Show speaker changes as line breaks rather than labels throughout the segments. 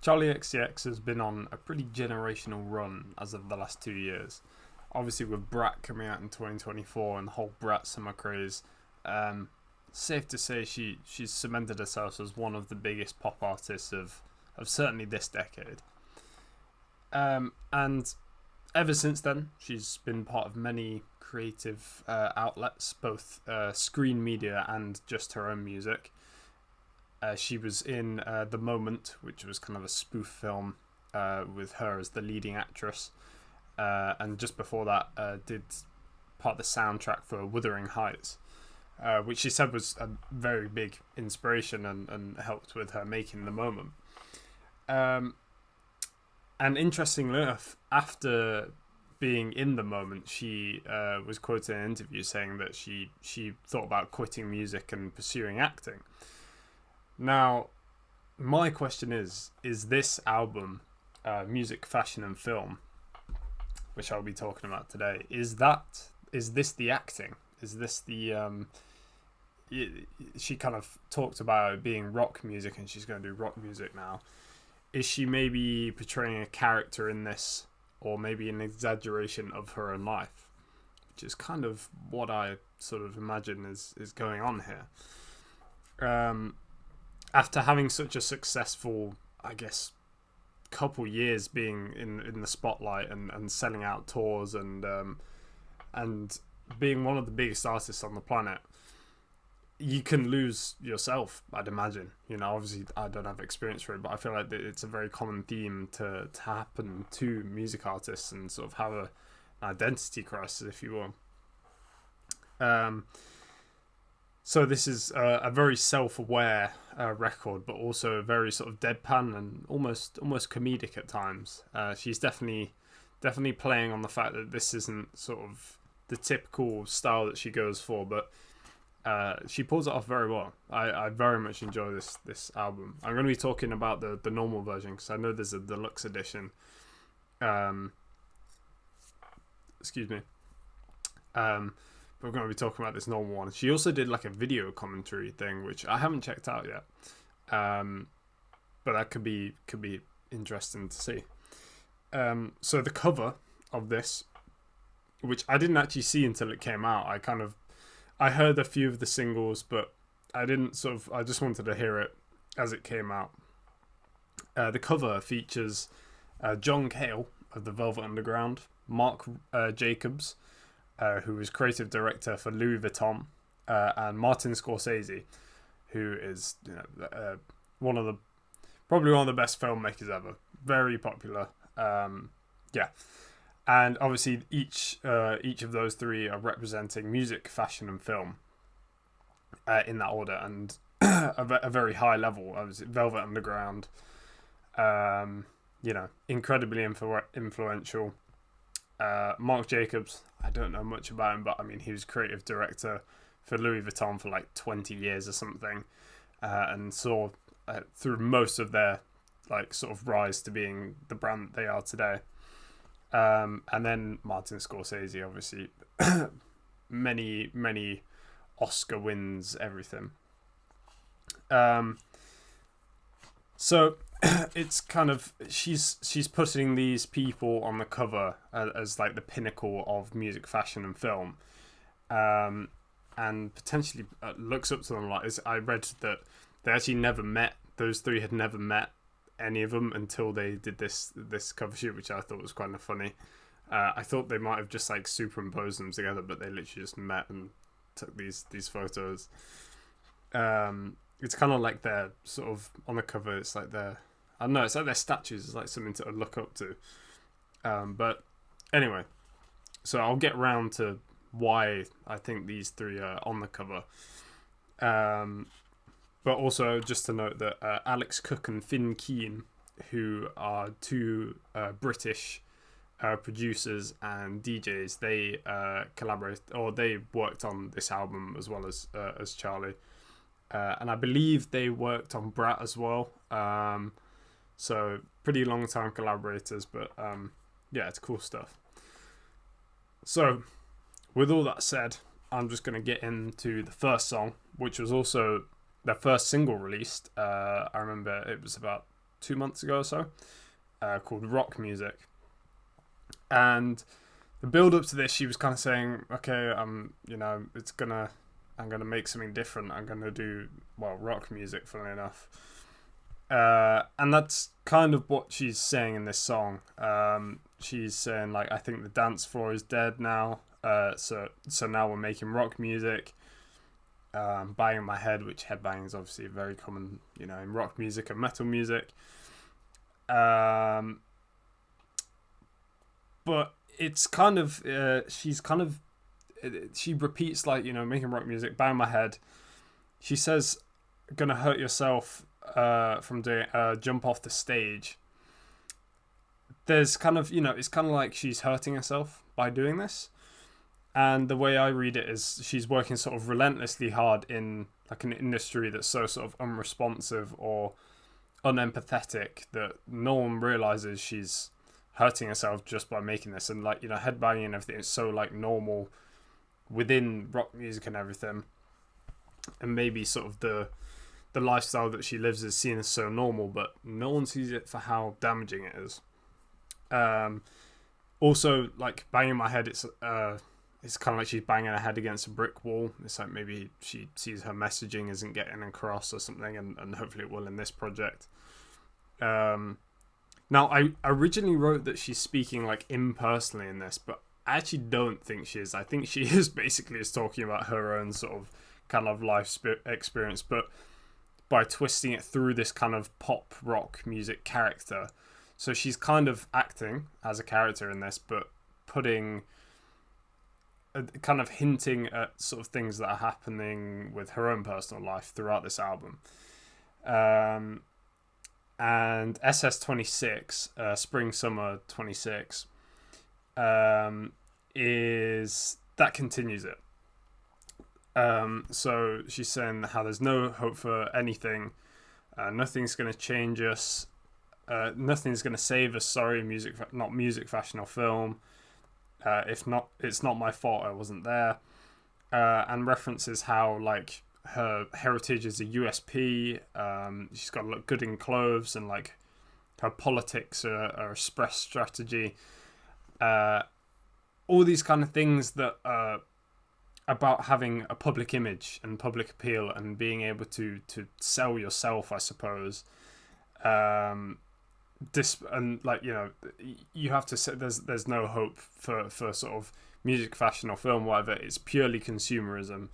Charli XCX has been on a pretty generational run as of the last 2 years. Obviously, with Brat coming out in 2024 and the whole Brat summer craze, safe to say she's cemented herself as one of the biggest pop artists of certainly this decade. And ever since then, she's been part of many creative outlets, both screen media and just her own music. She was in The Moment, which was kind of a spoof film with her as the leading actress. And just before that, did part of the soundtrack for Wuthering Heights, which she said was a very big inspiration and helped with her making The Moment. And interestingly enough, after being in The Moment, she was quoted in an interview saying that she thought about quitting music and pursuing acting. Now, my question is this album, Music, Fashion and Film, which I'll be talking about today, is this the acting? Is this the... she kind of talked about it being rock music and she's going to do rock music now. Is she maybe portraying a character in this, or maybe an exaggeration of her own life? Which is kind of what I sort of imagine is going on here. After having such a successful, I guess, couple years being in the spotlight and selling out tours and being one of the biggest artists on the planet, you can lose yourself, I'd imagine. You know, obviously I don't have experience for it, but I feel like it's a very common theme to happen to music artists and sort of have an identity crisis, if you will. So this is a very self-aware record, but also a very sort of deadpan and almost comedic at times. She's definitely playing on the fact that this isn't sort of the typical style that she goes for, but she pulls it off very well. I very much enjoy this album. I'm going to be talking about the normal version because I know there's a deluxe edition. Excuse me. But we're going to be talking about this normal one. She also did like a video commentary thing, which I haven't checked out yet. But that could be interesting to see. So the cover of this, which I didn't actually see until it came out. I heard a few of the singles, but I just wanted to hear it as it came out. The cover features John Cale of the Velvet Underground, Marc Jacobs, who was creative director for Louis Vuitton, and Martin Scorsese, who is probably one of the best filmmakers ever. Very popular. And obviously each of those three are representing music, fashion, and film in that order, and a very high level. Obviously, Velvet Underground, incredibly influential. Marc Jacobs, I don't know much about him, but I mean he was creative director for Louis Vuitton for like 20 years or something, and saw through most of their like sort of rise to being the brand that they are today. And then Martin Scorsese, obviously, many Oscar wins, everything. So it's kind of she's putting these people on the cover as like the pinnacle of music, fashion, and film, and potentially looks up to them like. I read that they actually never met. Those three had never met any of them until they did this cover shoot, which I thought was kind of funny. I thought they might have just like superimposed them together, but they literally just met and took these photos. It's kind of like they're sort of on the cover. It's like it's like their statues. It's like something to look up to. But anyway, so I'll get round to why I think these three are on the cover. But also just to note that Alex Cook and Finn Keen, who are two British producers and DJs, they collaborate, or they worked on this album as well as Charli. And I believe they worked on Brat as well. So pretty long time collaborators, but it's cool stuff. So with all that said, I'm just going to get into the first song, which was also their first single released. I remember it was about 2 months ago or so, called Rock Music. And the build up to this, she was kind of saying, okay, I'm gonna make something different. I'm gonna do rock music, funnily enough. And that's kind of what she's saying in this song. She's saying, like, I think the dance floor is dead now. So now we're making rock music. Banging my head, which headbanging is obviously very common, in rock music and metal music. But it's kind of, she repeats, like, making rock music, bang my head. She says, gonna hurt yourself from doing jump off the stage. There's kind of, it's kind of like she's hurting herself by doing this. And the way I read it is she's working sort of relentlessly hard in like an industry that's so sort of unresponsive or unempathetic that no one realizes she's hurting herself just by making this. And like, headbanging and everything is so like normal within rock music and everything. And maybe sort of the lifestyle that she lives is seen as so normal, but no one sees it for how damaging it is. Also, like, banging my head, it's kind of like she's banging her head against a brick wall. It's like maybe she sees her messaging isn't getting across or something, and hopefully it will in this project. Now, I originally wrote that she's speaking like impersonally in this, but I actually don't think she is. I think she is basically just talking about her own sort of kind of life experience, but by twisting it through this kind of pop rock music character. So she's kind of acting as a character in this, but putting kind of hinting at sort of things that are happening with her own personal life throughout this album. And SS26, Spring Summer 26, is that continues it. So she's saying how there's no hope for anything, nothing's going to change us, nothing's going to save us. Sorry, not music, fashion, or film. If not, it's not my fault I wasn't there. And references how like her heritage is a USP. She's got to look good in clothes, and like her politics are express strategy. All these kind of things that are about having a public image and public appeal and being able to sell yourself, I suppose. And like, you have to say there's no hope for sort of music, fashion, or film, whatever. It's purely consumerism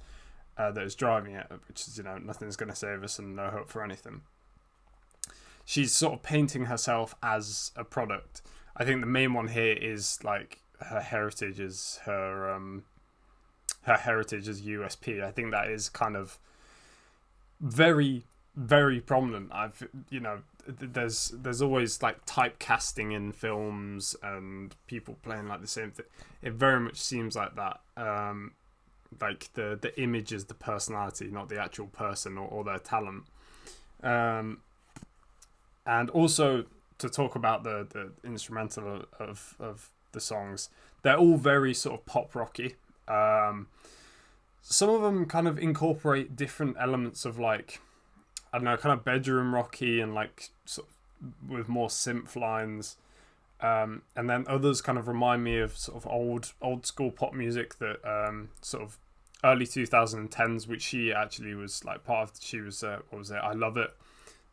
that is driving it, which is, nothing's going to save us and no hope for anything. She's sort of painting herself as a product. I think the main one here is like her heritage is her heritage as USP. I think that is kind of very, very prominent. There's always like typecasting in films and people playing like the same thing. It very much seems like that. Like the image is the personality, not the actual person or their talent. And also to talk about the instrumental of the songs, they're all very sort of pop rocky. Some of them kind of incorporate different elements of like, I don't know, kind of bedroom rocky and like sort of with more synth lines. And then others kind of remind me of sort of old school pop music that sort of early 2010s, which she actually was like part of. She was what was it? I Love It.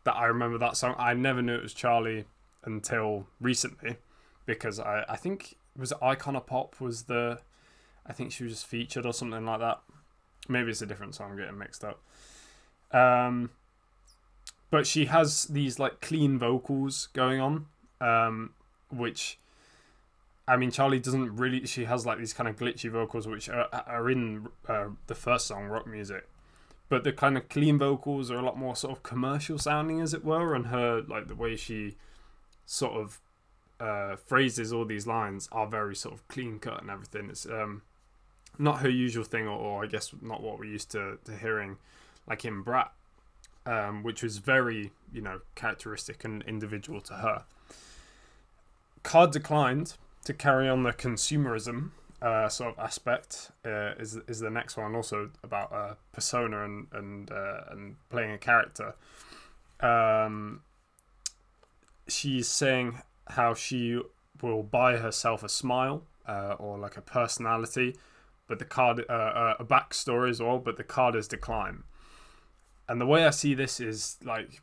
That I remember that song. I never knew it was Charli until recently, because I think it was Icona Pop was the. I think she was just featured or something like that. Maybe it's a different song, I'm getting mixed up. But she has these like clean vocals going on, which, I mean, Charli doesn't really. She has like these kind of glitchy vocals, which are in the first song, Rock Music. But the kind of clean vocals are a lot more sort of commercial sounding, as it were, and her like the way she sort of phrases all these lines are very sort of clean cut and everything. It's not her usual thing, or I guess not what we're used to hearing, like in Brat, which was very, characteristic and individual to her. Card declined to carry on the consumerism sort of aspect is the next one, also about persona and playing a character. she's saying how she will buy herself a smile, or like a personality, but the card, a backstory as well, but the card is decline. And the way I see this is like,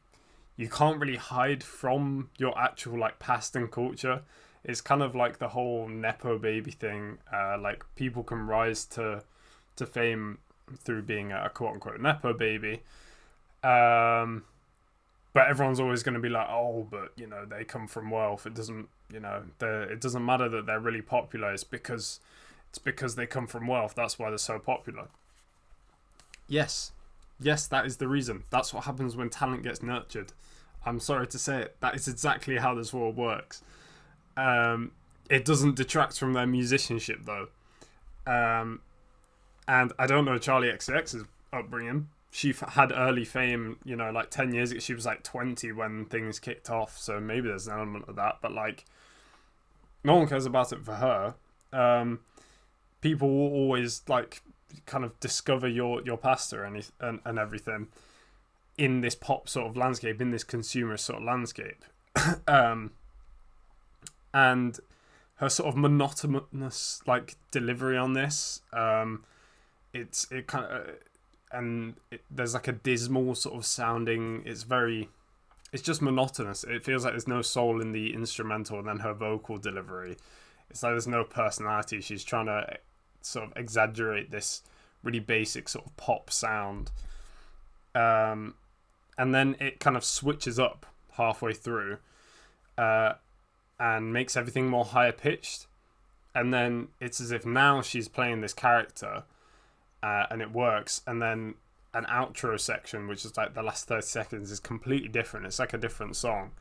you can't really hide from your actual like past and culture. It's kind of like the whole nepo baby thing. Like, people can rise to fame through being a quote unquote nepo baby. But everyone's always going to be like, oh, but you know, they come from wealth. It doesn't, you know, it doesn't matter that they're really popular. It's because they come from wealth. That's why they're so popular. Yes, that is the reason. That's what happens when talent gets nurtured. I'm sorry to say it. That is exactly how this world works. It doesn't detract from their musicianship though. And I don't know Charli XCX's upbringing. She had early fame, you know, like 10 years ago. She was like 20 when things kicked off, so maybe there's an element of that, but like, no one cares about it for her. People will always like kind of discover your pastor and everything in this pop sort of landscape, in this consumer sort of landscape. And her sort of monotonous like delivery on this, it kind of, there's like a dismal sort of sounding. It's just monotonous. It feels like there's no soul in the instrumental, and then her vocal delivery, it's like there's no personality. She's trying to sort of exaggerate this really basic sort of pop sound, and then it kind of switches up halfway through, and makes everything more higher pitched, and then it's as if now she's playing this character. And it works, and then an outro section, which is like the last 30 seconds, is completely different. It's like a different song,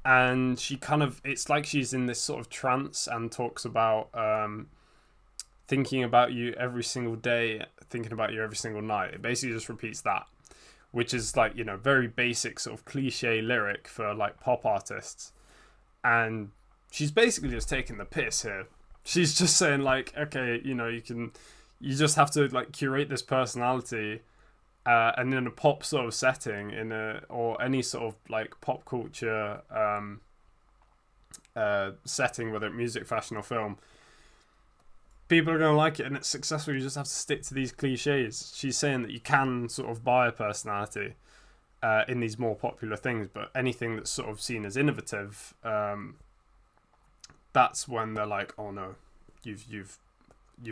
and she kind of, it's like she's in this sort of trance and talks about thinking about you every single day, thinking about you every single night. It basically just repeats that, which is like, you know, very basic sort of cliche lyric for like pop artists, and she's basically just taking the piss here. She's just saying like, okay, you know, you just have to like curate this personality, and in a pop sort of setting, or any sort of like pop culture setting, whether it's music, fashion, or film, people are going to like it and it's successful. You just have to stick to these cliches. She's saying that you can sort of buy a personality in these more popular things, but anything that's sort of seen as innovative, that's when they're like, oh no, you've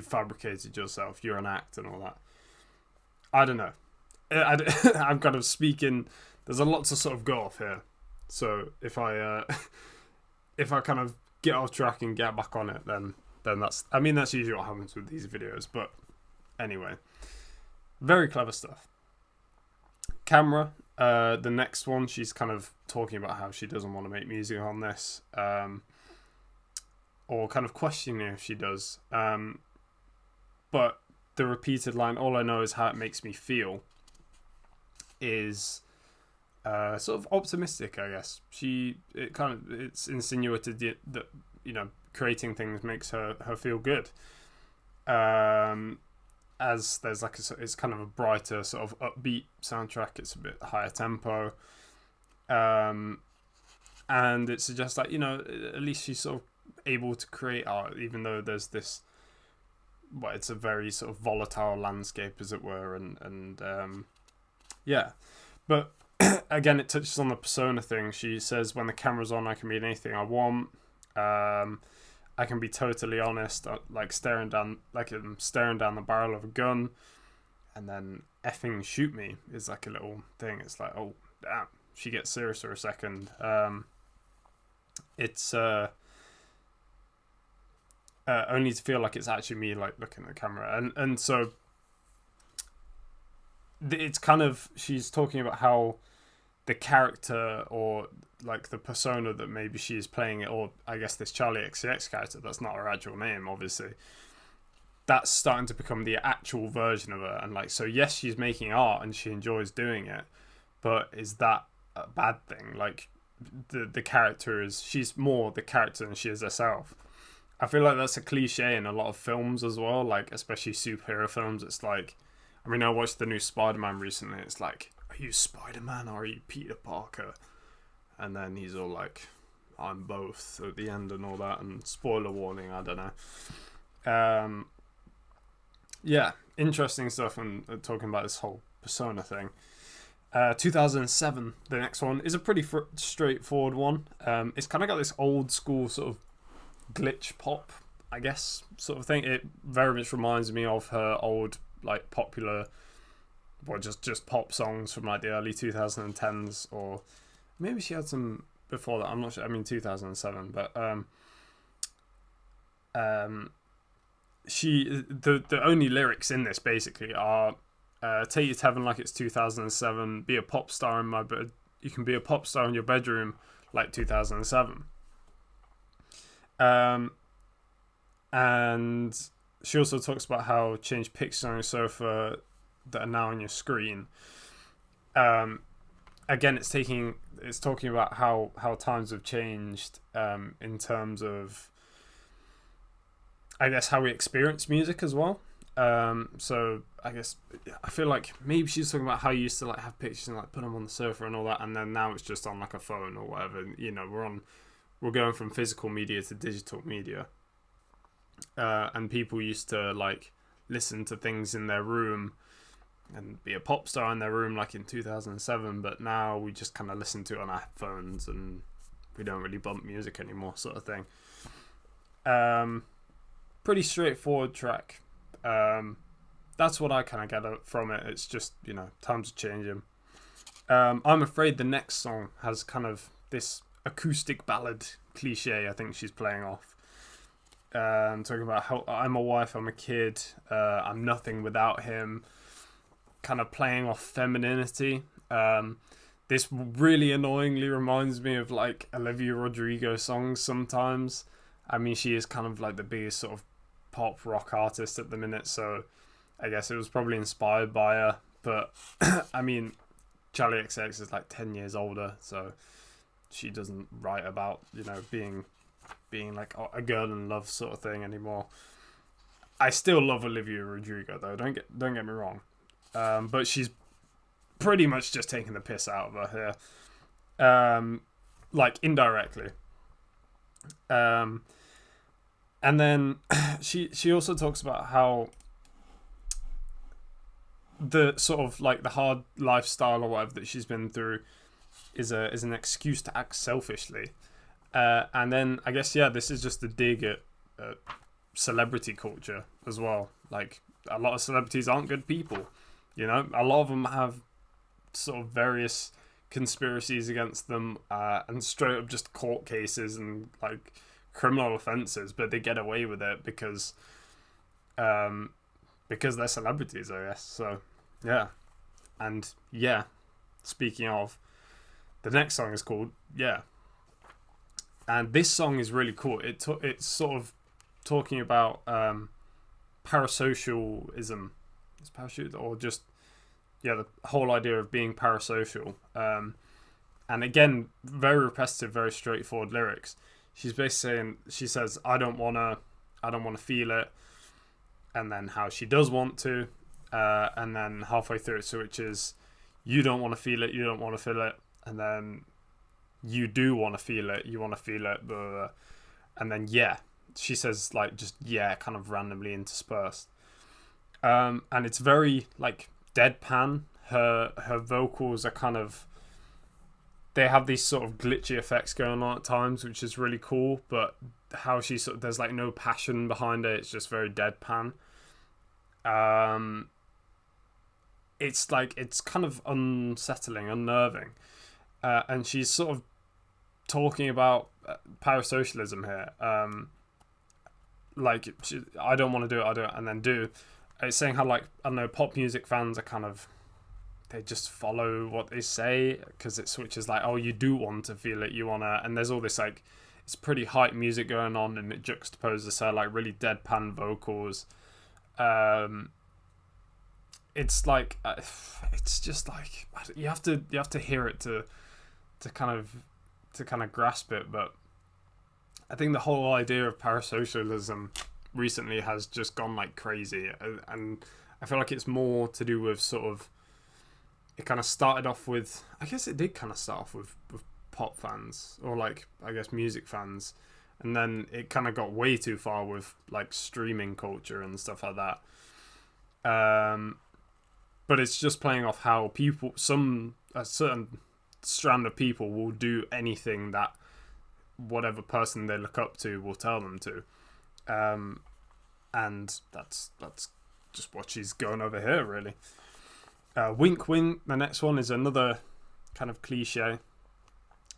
fabricated yourself, you're an act and all that. I don't know. I'm kind of speaking, there's a lot to sort of go off here, so if I kind of get off track and get back on it, then that's usually what happens with these videos. But anyway, very clever stuff. Camera, the next one, she's kind of talking about how she doesn't want to make music on this, or kind of questioning if she does. But the repeated line, all I know is how it makes me feel, is sort of optimistic, I guess. It's insinuated that, you know, creating things makes her feel good. As there's like it's kind of a brighter sort of upbeat soundtrack. It's a bit higher tempo. And it suggests that, you know, at least she's sort of able to create art, even though there's this, well, it's a very sort of volatile landscape, as it were, and yeah. But again, it touches on the persona thing. She says, when the camera's on, I can be anything I want. I can be totally honest, like I'm staring down the barrel of a gun, and then effing shoot me is like a little thing. It's like, oh damn, she gets serious for a second. It's only to feel like it's actually me, like looking at the camera, and so it's kind of, she's talking about how the character, or like the persona that maybe she's playing it, or I guess this Charli XCX character, that's not her actual name, obviously, that's starting to become the actual version of her. And like, so yes, she's making art and she enjoys doing it, but is that a bad thing? Like, the character is, she's more the character than she is herself. I feel like that's a cliche in a lot of films as well, like especially superhero films. It's like, I mean, I watched the new Spider-Man recently. It's like, are you Spider-Man or are you Peter Parker? and then he's all like, I'm both at the end and all that, and spoiler warning, I don't know. Yeah, interesting stuff, and talking about this whole persona thing. 2007, the next one, is a pretty straightforward one. It's kind of got this old school sort of glitch pop, I guess, sort of thing. It very much reminds me of her old, like, popular, well, just pop songs from like the early 2010s, or maybe she had some before that. I'm not sure. I mean, 2007, but the only lyrics in this basically are, take you to heaven like it's 2007. Be a pop star in my bed. You can be a pop star in your bedroom like 2007. And she also talks about how change pictures on your sofa that are now on your screen. Again, it's talking about how times have changed in terms of, I guess, how we experience music as well. So I guess I feel like maybe she's talking about how you used to like have pictures and like put them on the sofa and all that, and then now it's just on like a phone or whatever. You know, we're going from physical media to digital media, and people used to like listen to things in their room and be a pop star in their room like in 2007, but now we just kind of listen to it on our phones and we don't really bump music anymore, sort of thing. Pretty straightforward track. That's what I kind of get from it. It's just, you know, times are changing. I'm afraid the next song has kind of this acoustic ballad cliche I think she's playing off. Talking about how I'm a wife, I'm a kid, I'm nothing without him, kind of playing off femininity. This really annoyingly reminds me of like Olivia Rodrigo songs sometimes. I mean, she is kind of like the biggest sort of pop rock artist at the minute, so I guess it was probably inspired by her. But I mean, Charli XCX is like 10 years older, so she doesn't write about, you know, being like a girl in love sort of thing anymore. I still love Olivia Rodrigo though, don't get me wrong. But she's pretty much just taking the piss out of her here, like indirectly. And then she also talks about how the sort of like the hard lifestyle or whatever that she's been through is an excuse to act selfishly. And then I guess, yeah, this is just a dig at celebrity culture as well. Like, a lot of celebrities aren't good people. You know, a lot of them have sort of various conspiracies against them, and straight up just court cases and like criminal offences, but they get away with it because they're celebrities, I guess. So yeah, and yeah, speaking of, the next song is called Yeah, and this song is really cool. It's sort of talking about parasocialism. It's parasocial, or just, yeah, the whole idea of being parasocial. And again, very repetitive, very straightforward lyrics. She's basically saying, she says, I don't wanna feel it, and then how she does want to, and then halfway through it switches, you don't want to feel it, you don't want to feel it, and then you do want to feel it, you want to feel it, blah, blah, blah. And then yeah, she says like just yeah, kind of randomly interspersed. And it's very like deadpan. Her vocals are kind of, they have these sort of glitchy effects going on at times, which is really cool, but how she sort of, there's like no passion behind it, it's just very deadpan. It's like, it's kind of unsettling, unnerving. And she's sort of talking about parasocialism here. Like, I don't want to do it, I do it, and then do. It's saying how, like, I don't know, pop music fans are kind of, they just follow what they say, because it switches like, oh, you do want to feel it, you want to, and there's all this, like, it's pretty hype music going on, and it juxtaposes her, like, really deadpan vocals. It's like, it's just like, you have to hear it to kind of grasp it, but I think the whole idea of parasocialism recently has just gone like crazy, and I feel like it's more to do with sort of, it kind of started off with, I guess it did kind of start off with pop fans, or like, I guess, music fans. And then it kind of got way too far with like streaming culture and stuff like that. But it's just playing off how a certain strand of people will do anything that whatever person they look up to will tell them to. And that's just what she's going over here, really. Wink Wink, the next one, is another kind of cliche.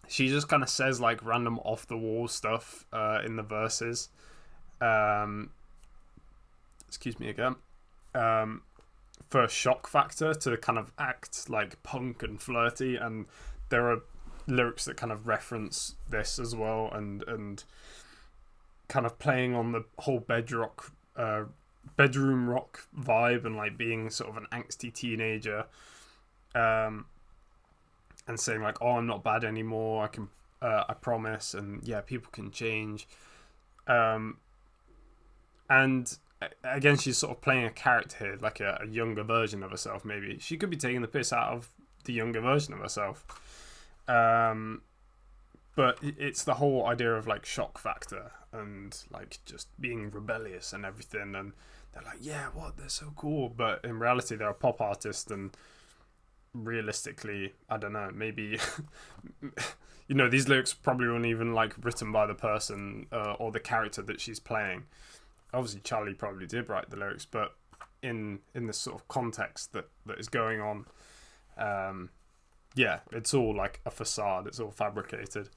She just kind of says like random off the wall stuff in the verses. Excuse me again. For shock factor, to kind of act like punk and flirty, and there are lyrics that kind of reference this as well, and kind of playing on the whole bedroom rock vibe, and like being sort of an angsty teenager, and saying like, oh, I'm not bad anymore, I promise, and yeah, people can change. And again, she's sort of playing a character here, like a younger version of herself. Maybe she could be taking the piss out of the younger version of herself. But it's the whole idea of like shock factor and like just being rebellious and everything. And they're like, yeah, what? They're so cool. But in reality, they're a pop artist, and realistically, I don't know, maybe these lyrics probably weren't even like written by the person or the character that she's playing. Obviously Charli probably did write the lyrics, but in this sort of context that is going on, it's all like a facade, it's all fabricated.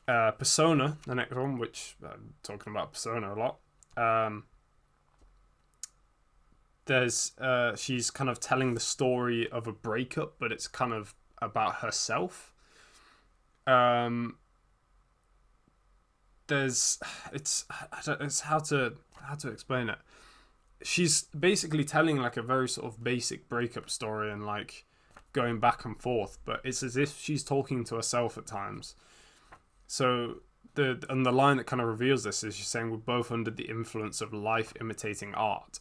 Persona, the next one, which I'm talking about Persona a lot. She's kind of telling the story of a breakup, but it's kind of about herself. It's how to explain it. She's basically telling like a very sort of basic breakup story and like going back and forth, but it's as if she's talking to herself at times. So the line that kind of reveals this is she's saying, we're both under the influence of life imitating art,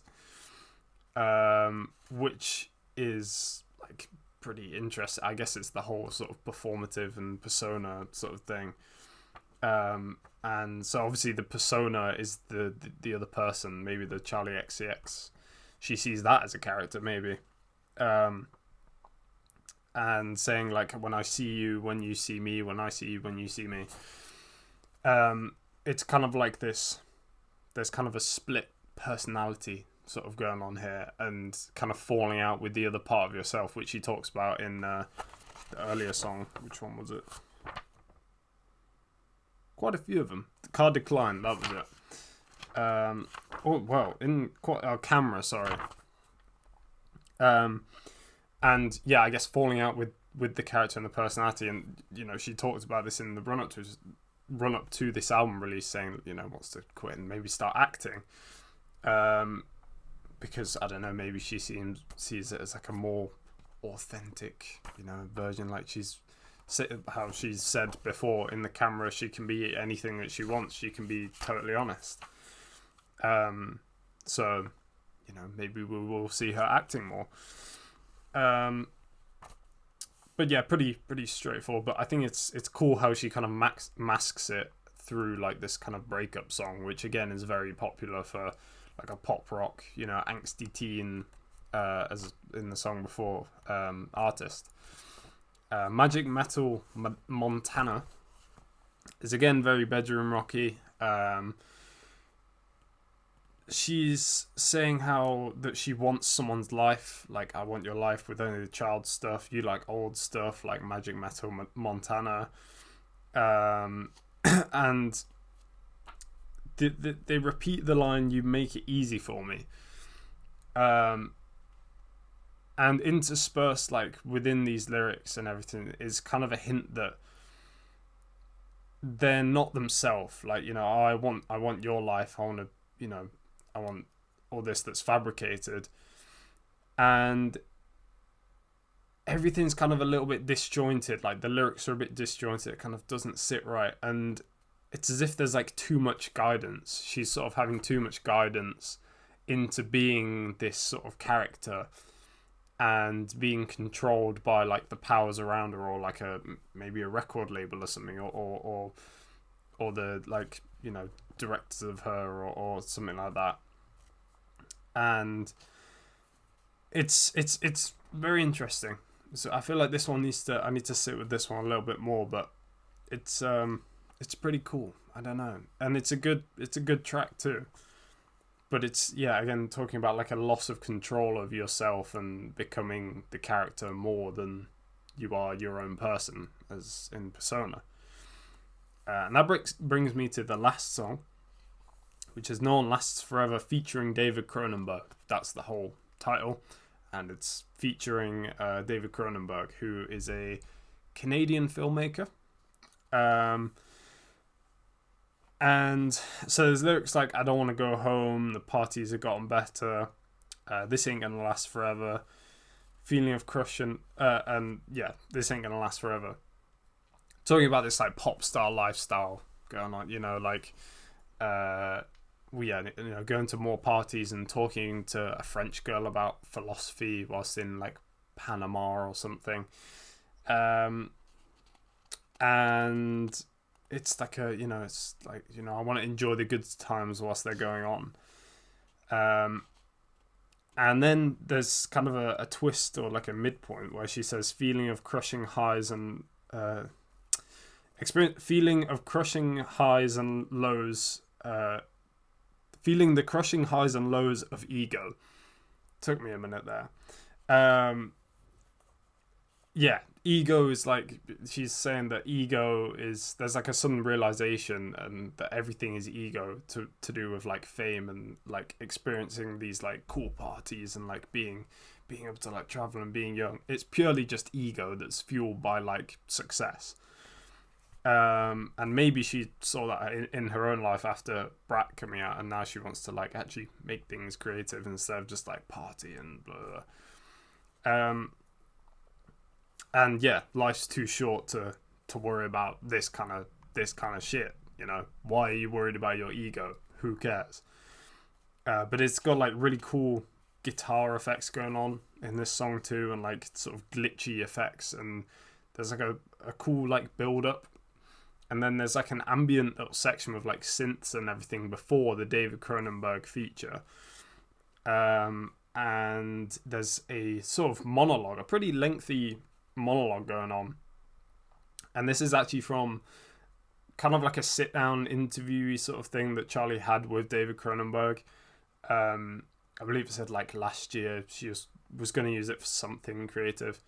which is like pretty interesting. I guess it's the whole sort of performative and persona sort of thing. And so obviously the persona is the other person, maybe the Charli XCX. She sees that as a character, maybe. And saying like, when I see you, when you see me, when I see you, when you see me. It's kind of like this, there's kind of a split personality sort of going on here, and kind of falling out with the other part of yourself, which he talks about in the earlier song. Which one was it? Quite a few of them. The Card Decline, that was it. In Camera, sorry. And yeah, I guess falling out with the character and the personality, and she talked about this in the run up to this album release, saying that wants to quit and maybe start acting, because I don't know, maybe she sees it as like a more authentic version, like how she's said before in the camera, she can be anything that she wants. She can be totally honest. So, maybe we will see her acting more. But yeah, pretty straightforward. But I think it's cool how she kind of masks it through like this kind of breakup song, which again is very popular for like a pop rock, angsty teen, as in the song before, artist. Magic Metal Montana is again very bedroom rocky. She's saying how that she wants someone's life, like, I want your life with only the child stuff, you like old stuff like Magic Metal Montana. And they repeat the line, you make it easy for me. And interspersed like within these lyrics and everything is kind of a hint that they're not themselves. Like, I want your life. I want to, I want all this that's fabricated. And everything's kind of a little bit disjointed. Like the lyrics are a bit disjointed. It kind of doesn't sit right. And it's as if there's like too much guidance. She's sort of having too much guidance into being this sort of character. and being controlled by like the powers around her, or like maybe a record label or something, or the like, you know, directors of her, or something like that. And it's very interesting. So I feel like this one I need to sit with this one a little bit more, but it's pretty cool. I don't know, and it's a good track too. But it's, yeah, again, talking about like a loss of control of yourself and becoming the character more than you are your own person, as in Persona. And that brings me to the last song, which is No One Lasts Forever, featuring David Cronenberg. That's the whole title. And it's featuring David Cronenberg, who is a Canadian filmmaker. And so there's lyrics like, I don't want to go home, the parties have gotten better, this ain't gonna last forever, feeling of crushing, and yeah, this ain't gonna last forever. Talking about this like pop star lifestyle going on, you know, like, going to more parties and talking to a French girl about philosophy whilst in like Panama or something. And it's like it's like, I want to enjoy the good times whilst they're going on. And then there's kind of a twist, or like a midpoint, where she says, feeling of crushing highs and feeling the crushing highs and lows of ego. Took me a minute there. Ego is like, she's saying that ego is, there's like a sudden realization, and that everything is ego to do with like fame and like experiencing these like cool parties and like being able to like travel and being young. It's purely just ego that's fueled by like success. And maybe she saw that in her own life after Brat coming out, and now she wants to like actually make things creative instead of just like party and blah, blah. And yeah, life's too short to worry about this kind of shit. Why are you worried about your ego? Who cares? But it's got like really cool guitar effects going on in this song too, and like sort of glitchy effects, and there's like a cool like build up, and then there's like an ambient little section with like synths and everything before the David Cronenberg feature. And there's a sort of monologue, a pretty lengthy monologue going on, and this is actually from kind of like a sit down interview sort of thing that Charli had with David Cronenberg. I believe it said like last year she was going to use it for something creative,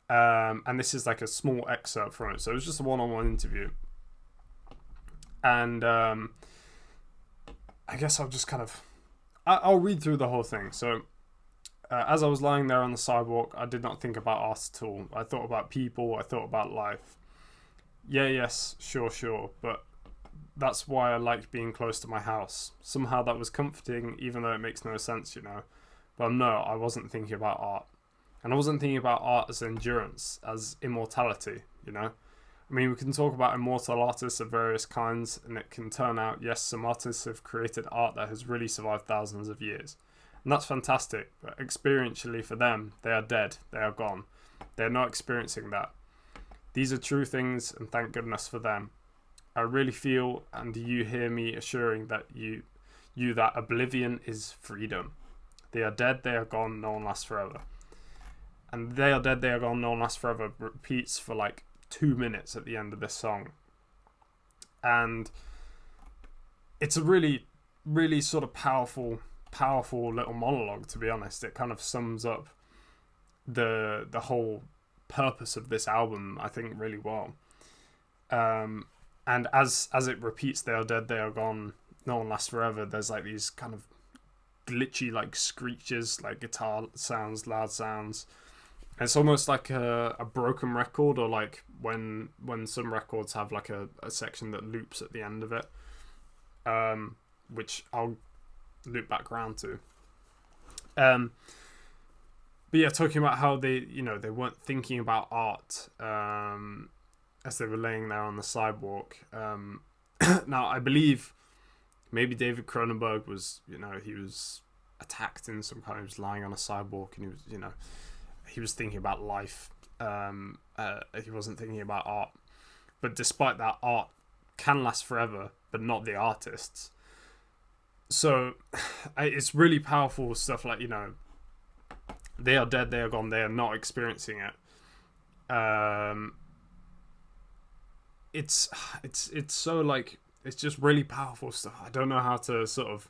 and this is like a small excerpt from it, so it was just a one-on-one interview. And I guess I'll just kind of I'll read through the whole thing. So as I was lying there on the sidewalk, I did not think about art at all. I thought about people, I thought about life. Yeah, yes, sure, but that's why I liked being close to my house. Somehow that was comforting, even though it makes no sense, But no, I wasn't thinking about art. And I wasn't thinking about art as endurance, as immortality, I mean, we can talk about immortal artists of various kinds, and it can turn out, yes, some artists have created art that has really survived thousands of years. And that's fantastic, but experientially for them, they are dead, they are gone. They're not experiencing that. These are true things, and thank goodness for them. I really feel, and you hear me assuring that you that oblivion is freedom. They are dead, they are gone, no one lasts forever. And they are dead, they are gone, no one lasts forever repeats for like 2 minutes at the end of this song. And it's a really, really sort of powerful little monologue, to be honest. It kind of sums up the whole purpose of this album, I think, really well. And as it repeats, they are dead, they are gone, no one lasts forever, there's like these kind of glitchy like screeches, like guitar sounds, loud sounds. It's almost like a broken record, or like when some records have like a section that loops at the end of it, which I'll loop back around to. But yeah, talking about how they weren't thinking about art as they were laying there on the sidewalk. Now, I believe maybe David Cronenberg was, he was attacked in some kind of, he was lying on a sidewalk, and he was, he was thinking about life. He wasn't thinking about art. But despite that, art can last forever, but not the artists. So it's really powerful stuff like, they are dead, they are gone, they are not experiencing it. It's so like, it's just really powerful stuff. I don't know how to sort of,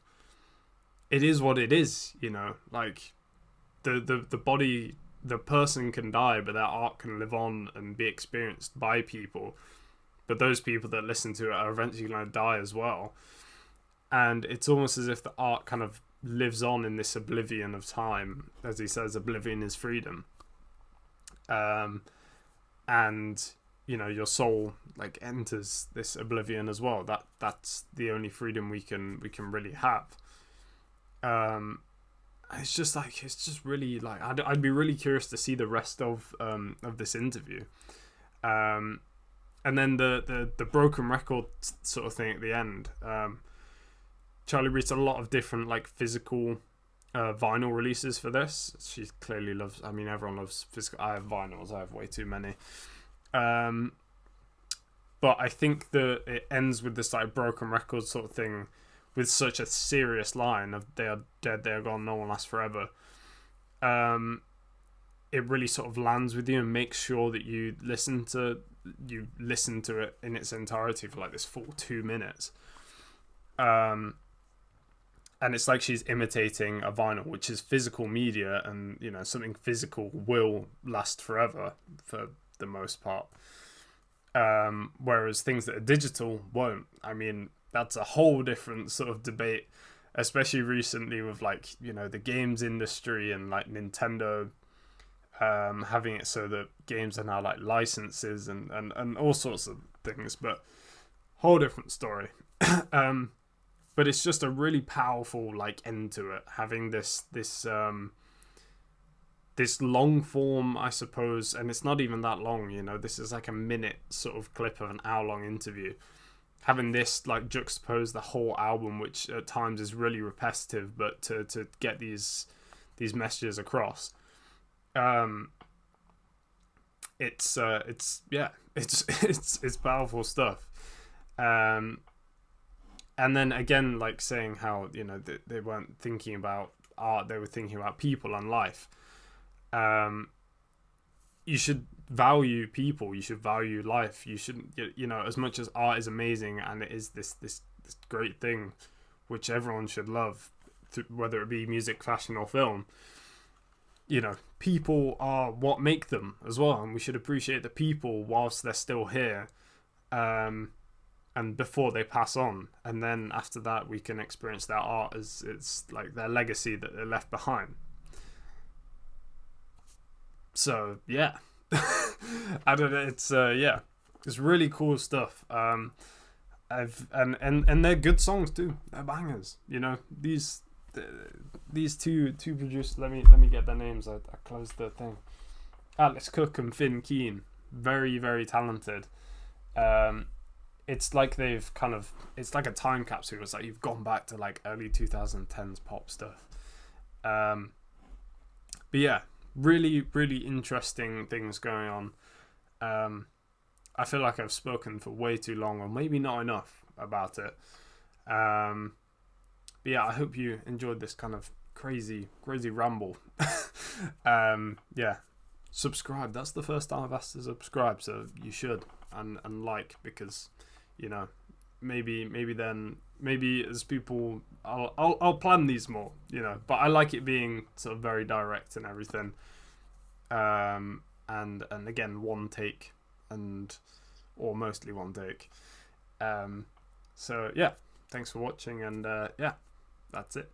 it is what it is, like the body, the person can die, but their art can live on and be experienced by people. But those people that listen to it are eventually going to die as well. And it's almost as if the art kind of lives on in this oblivion of time. As he says, oblivion is freedom. And, your soul like enters this oblivion as well. That's the only freedom we can really have. It's just really like, I'd be really curious to see the rest of this interview. And then the broken record sort of thing at the end. Charli released a lot of different like physical vinyl releases for this. She clearly loves, everyone loves physical. I have vinyls, I have way too many. But I think that it ends with this like broken record sort of thing with such a serious line of they are dead, they are gone, no one lasts forever. It really sort of lands with you and makes sure that you listen to it in its entirety for like this full 2 minutes. And it's like she's imitating a vinyl, which is physical media, and something physical will last forever for the most part. Whereas things that are digital won't. That's a whole different sort of debate, especially recently with like, the games industry and like Nintendo having it so that games are now like licenses and all sorts of things, but whole different story. But it's just a really powerful like end to it, having this long form, I suppose, and it's not even that long, this is like a minute sort of clip of an hour-long interview. Having this like juxtapose the whole album, which at times is really repetitive, but to get these messages across, it's powerful stuff. And then again, like saying how they weren't thinking about art, they were thinking about people and life. You should value people, you should value life. You shouldn't, as much as art is amazing and it is this great thing which everyone should love, whether it be music, fashion or film, people are what make them as well, and we should appreciate the people whilst they're still here, and before they pass on, and then after that we can experience their art as it's like their legacy that they left behind. So yeah. I don't know, it's it's really cool stuff. And they're good songs too, they're bangers. These two producers, let me get their names. I closed the thing. Alex Cook and Finn Keen, very, very talented. It's like it's like a time capsule. It's like you've gone back to like early 2010s pop stuff. But yeah, really, really interesting things going on. I feel like I've spoken for way too long, or maybe not enough about it. But yeah, I hope you enjoyed this kind of crazy ramble. Yeah, subscribe. That's the first time I've asked to subscribe, so you should, and like, because maybe as people, I'll plan these more, but I like it being sort of very direct and everything. And again, one take, or mostly one take. So yeah, thanks for watching, and yeah, that's it.